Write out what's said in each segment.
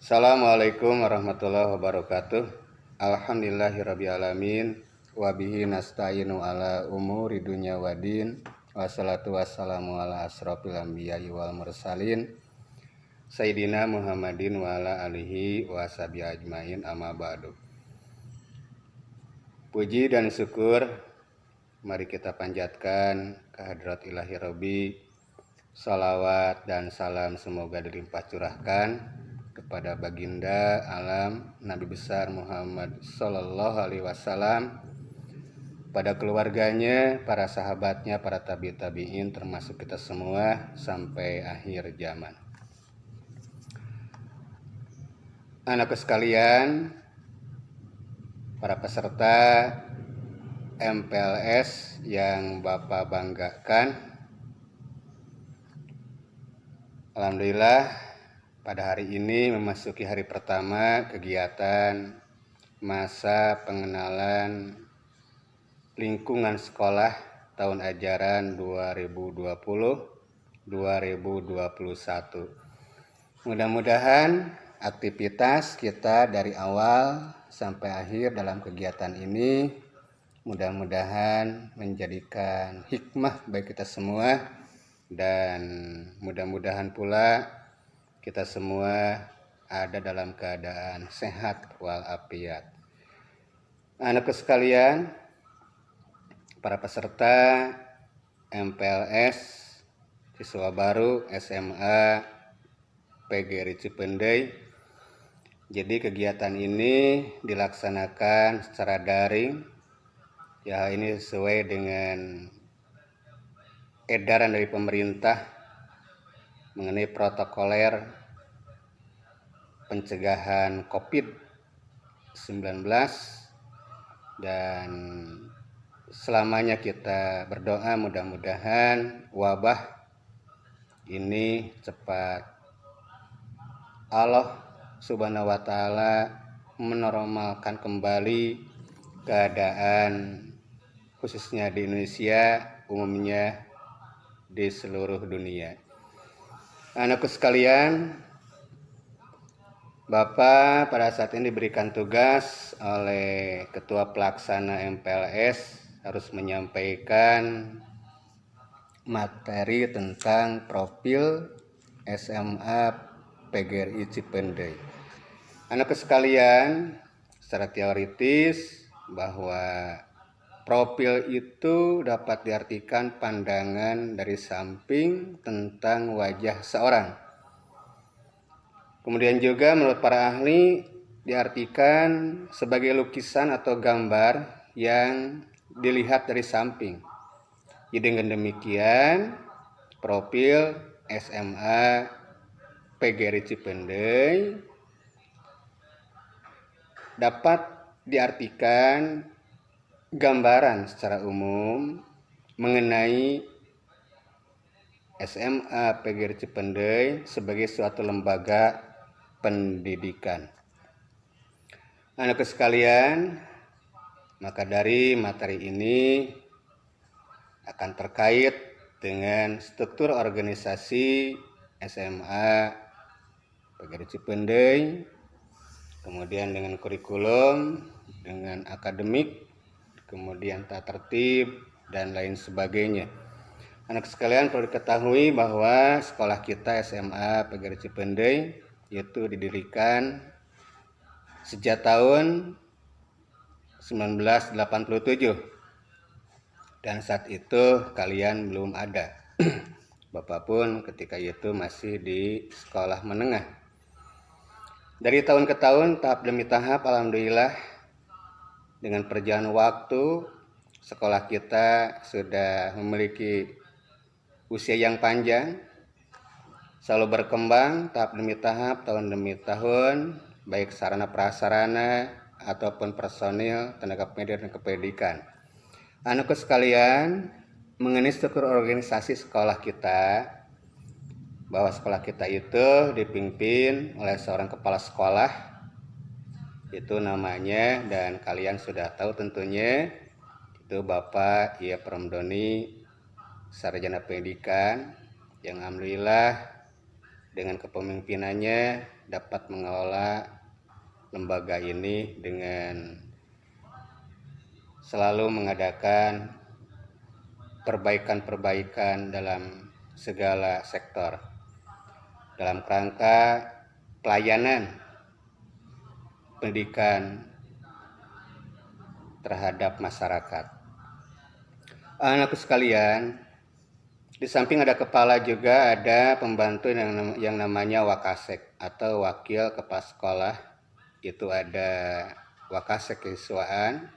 Assalamualaikum warahmatullahi wabarakatuh. Alhamdulillahirrabbilalamin. Wabihi nasta'inu ala umuri dunya wadin. Wassalatu wassalamu ala asrofil anbiya'i wal mursalin Sayyidina Muhammadin wa ala alihi wa sahbihi ajmain, amma ba'du. Puji dan syukur mari kita panjatkan kehadrat ilahi Rabbi. Salawat dan salam semoga dilimpah curahkan kepada baginda alam Nabi besar Muhammad Sallallahu Alaihi Wasallam, pada keluarganya, para sahabatnya, para tabi'in, termasuk kita semua sampai akhir zaman. Anakku sekalian, para peserta MPLS yang Bapak banggakan, alhamdulillah pada hari ini memasuki hari pertama kegiatan masa pengenalan lingkungan sekolah tahun ajaran 2020-2021. Mudah-mudahan aktivitas kita dari awal sampai akhir dalam kegiatan ini mudah-mudahan menjadikan hikmah bagi kita semua, dan mudah-mudahan pula kita semua ada dalam keadaan sehat walafiat. Anakku sekalian, para peserta MPLS siswa baru SMA PGRI Cipendei. Jadi kegiatan ini dilaksanakan secara daring. Ya, ini sesuai dengan edaran dari pemerintah mengenai protokoler pencegahan COVID-19, dan selamanya kita berdoa mudah-mudahan wabah ini cepat Allah Subhanahu wa Ta'ala menormalkan kembali keadaan, khususnya di Indonesia, umumnya di seluruh dunia. Anakku sekalian, Bapak pada saat ini diberikan tugas oleh Ketua Pelaksana MPLS harus menyampaikan materi tentang profil SMA PGRI Cipendei. Anakku sekalian, secara teoritis bahwa profil itu dapat diartikan pandangan dari samping tentang wajah seorang. Kemudian juga menurut para ahli diartikan sebagai lukisan atau gambar yang dilihat dari samping. Jadi dengan demikian profil SMA PGRI Cipendei dapat diartikan gambaran secara umum mengenai SMA PGRI Cipendei sebagai suatu lembaga pendidikan. Anakku sekalian, maka dari materi ini akan terkait dengan struktur organisasi SMA PGRI Cipendei, kemudian dengan kurikulum, dengan akademik, kemudian tata tertib, dan lain sebagainya. Anak sekalian, perlu diketahui bahwa sekolah kita SMA PGRI Cipendei itu didirikan sejak tahun 1987, dan saat itu kalian belum ada. Bapak pun ketika itu masih di sekolah menengah. Dari tahun ke tahun, tahap demi tahap, alhamdulillah dengan perjalanan waktu sekolah kita sudah memiliki usia yang panjang, selalu berkembang tahap demi tahap, tahun demi tahun, baik sarana prasarana ataupun personil, tenaga pendidik dan kependidikan. Anakku sekalian, mengenai struktur organisasi sekolah kita, bahwa sekolah kita itu dipimpin oleh seorang kepala sekolah, itu namanya, dan kalian sudah tahu tentunya, itu Bapak Ia Pramdoni, sarjana pendidikan yang alhamdulillah dengan kepemimpinannya dapat mengelola lembaga ini dengan selalu mengadakan perbaikan-perbaikan dalam segala sektor dalam kerangka pelayanan pendidikan terhadap masyarakat. Anakku sekalian, di samping ada kepala juga ada pembantu yang namanya wakasek atau wakil kepala sekolah. Itu ada wakasek kesiswaan,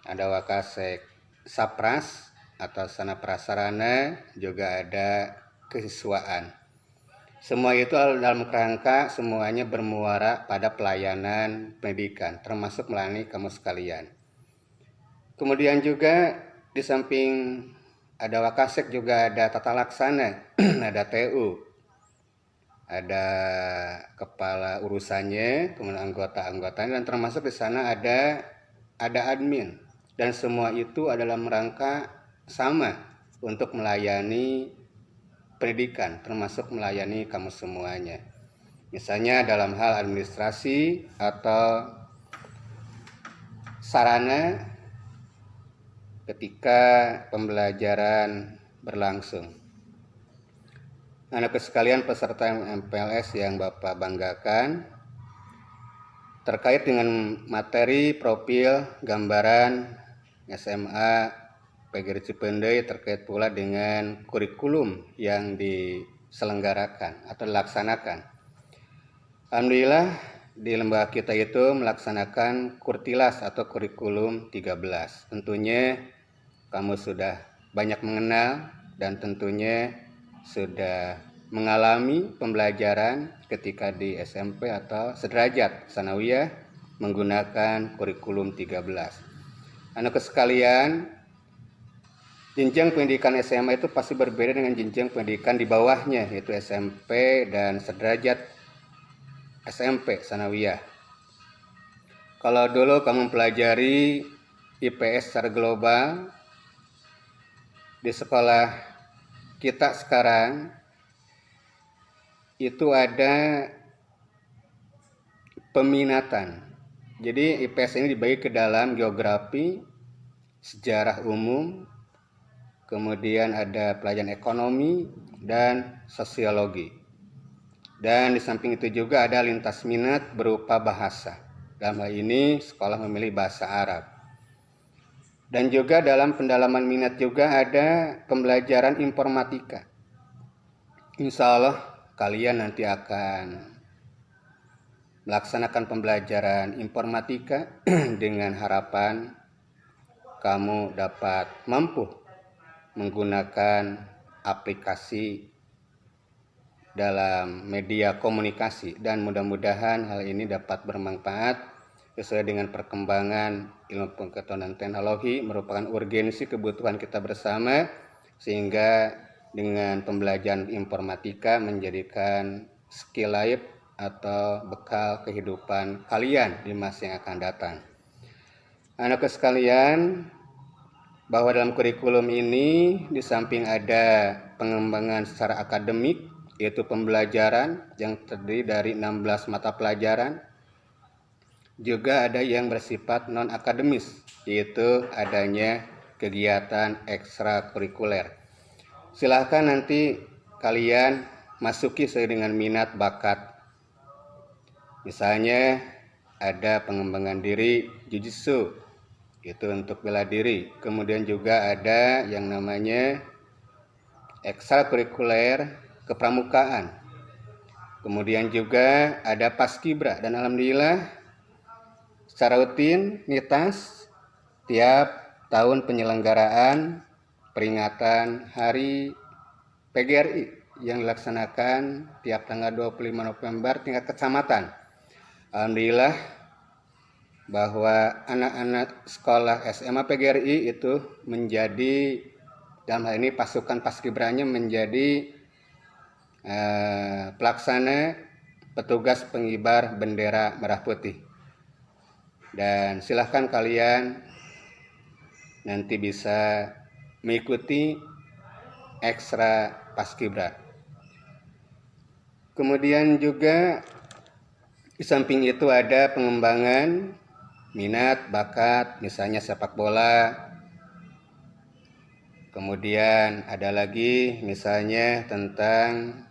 ada wakasek sapras atau sarana prasarana, juga ada kesiswaan. Semua itu dalam kerangka semuanya bermuara pada pelayanan pendidikan, termasuk melayani kamu sekalian. Kemudian juga di samping ada wakasek juga ada tata laksana, ada TU, ada kepala urusannya, kemudian anggota-anggotanya, dan termasuk di sana ada admin. Dan semua itu adalah merangka sama untuk melayani pendidikan, termasuk melayani kamu semuanya. Misalnya dalam hal administrasi atau sarana ketika pembelajaran berlangsung. Anak sekalian peserta MPLS yang Bapak banggakan, terkait dengan materi profil gambaran SMA PGRI Cipendei terkait pula dengan kurikulum yang diselenggarakan atau dilaksanakan. Alhamdulillah di lembaga kita itu melaksanakan Kurtilas atau kurikulum 13. Tentunya kamu sudah banyak mengenal dan tentunya sudah mengalami pembelajaran ketika di SMP atau sederajat sanawiyah menggunakan kurikulum 13. Anak sekalian, jenjang pendidikan SMA itu pasti berbeda dengan jenjang pendidikan di bawahnya, yaitu SMP dan sederajat SMP sanawiyah. Kalau dulu kamu pelajari IPS secara global, di sekolah kita sekarang itu ada peminatan. Jadi IPS ini dibagi ke dalam geografi, sejarah umum, kemudian ada pelajaran ekonomi dan sosiologi. Dan di samping itu juga ada lintas minat berupa bahasa. Dalam hal ini sekolah memilih bahasa Arab. Dan juga dalam pendalaman minat juga ada pembelajaran informatika. Insya Allah kalian nanti akan melaksanakan pembelajaran informatika dengan harapan kamu dapat mampu menggunakan aplikasi dalam media komunikasi, dan mudah-mudahan hal ini dapat bermanfaat sesuai dengan perkembangan ilmu pengetahuan dan teknologi, merupakan urgensi kebutuhan kita bersama, sehingga dengan pembelajaran informatika menjadikan skill life atau bekal kehidupan kalian di masa yang akan datang. Anak sekalian, bahwa dalam kurikulum ini di samping ada pengembangan secara akademik, yaitu pembelajaran yang terdiri dari 16 mata pelajaran, juga ada yang bersifat non-akademis, yaitu adanya kegiatan ekstrakurikuler. Silahkan nanti kalian masuki sesuai dengan minat bakat. Misalnya ada pengembangan diri jujitsu, itu untuk bela diri. Kemudian juga ada yang namanya ekstrakurikuler kepramukaan. Kemudian juga ada paskibra, dan alhamdulillah secara rutinitas tiap tahun penyelenggaraan peringatan Hari PGRI yang dilaksanakan tiap tanggal 25 November tingkat kecamatan. Alhamdulillah bahwa anak-anak sekolah SMA PGRI itu menjadi, dalam hal ini pasukan paskibranya menjadi pelaksana petugas pengibar bendera merah putih. Dan silahkan kalian nanti bisa mengikuti ekstra paskibra. Kemudian juga di samping itu ada pengembangan minat, bakat, misalnya sepak bola. Kemudian ada lagi misalnya tentang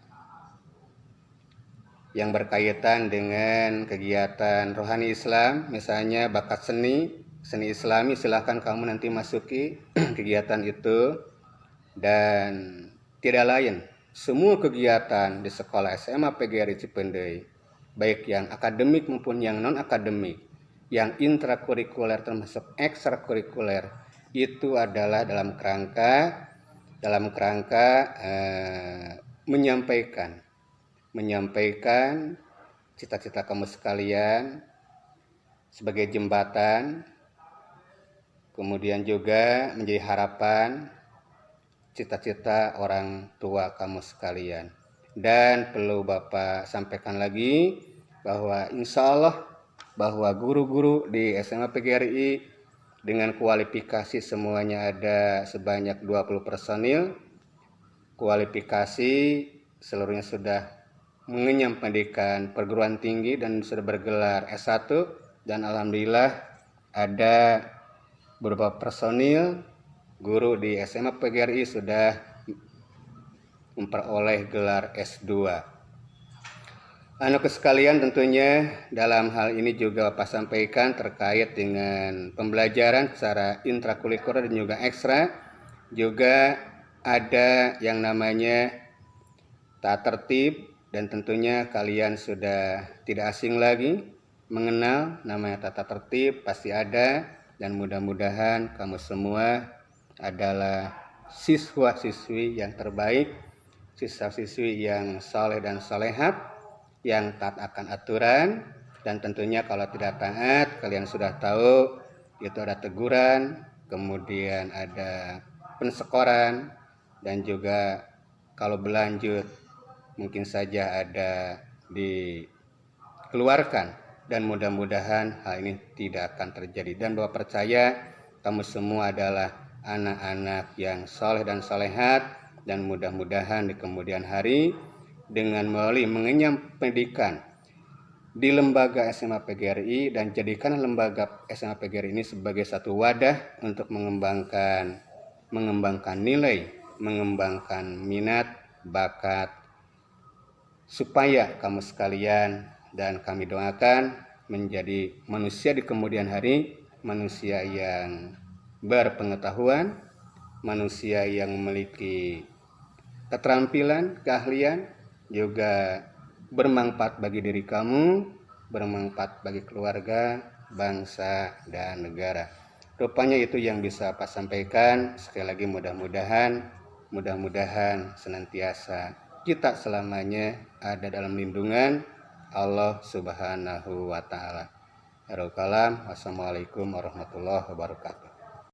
yang berkaitan dengan kegiatan rohani Islam, misalnya bakat seni Islami, silahkan kamu nanti masuki kegiatan itu. Dan tidak lain, semua kegiatan di sekolah SMA PGRI Cipendei, baik yang akademik maupun yang non-akademik, yang intrakurikuler termasuk ekstrakurikuler, itu adalah dalam kerangka menyampaikan cita-cita kamu sekalian sebagai jembatan, kemudian juga menjadi harapan cita-cita orang tua kamu sekalian. Dan perlu Bapak sampaikan lagi bahwa insya Allah bahwa guru-guru di SMA PGRI dengan kualifikasi semuanya ada sebanyak 20 personil. Kualifikasi seluruhnya sudah mengenyam pendidikan perguruan tinggi dan sudah bergelar S1, dan alhamdulillah ada beberapa personil guru di SMA PGRI sudah memperoleh gelar S2. Anak sekalian, tentunya dalam hal ini juga Bapak sampaikan terkait dengan pembelajaran secara intrakurikuler dan juga ekstra. Juga ada yang namanya tata tertib, dan tentunya kalian sudah tidak asing lagi mengenal namanya tata tertib, pasti ada. Dan mudah-mudahan kamu semua adalah siswa-siswi yang terbaik, siswa-siswi yang saleh dan salehat, yang taat akan aturan. Dan tentunya kalau tidak taat, kalian sudah tahu itu ada teguran, kemudian ada pensekoran, dan juga kalau berlanjut mungkin saja ada dikeluarkan. Dan mudah-mudahan hal ini tidak akan terjadi. Dan Bapak percaya kamu semua adalah anak-anak yang saleh dan salehat, dan mudah-mudahan di kemudian hari dengan melalui mengenyam pendidikan di lembaga SMA PGRI, dan jadikan lembaga SMA PGRI ini sebagai satu wadah untuk mengembangkan nilai, mengembangkan minat, bakat, supaya kamu sekalian dan kami doakan menjadi manusia di kemudian hari, manusia yang berpengetahuan, manusia yang memiliki keterampilan, keahlian, juga bermanfaat bagi diri kamu, bermanfaat bagi keluarga, bangsa, dan negara. Rupanya itu yang bisa Pak sampaikan. Sekali lagi mudah-mudahan senantiasa kita selamanya ada dalam lindungan Allah Subhanahu wa Ta'ala. Wassalamualaikum warahmatullahi wabarakatuh.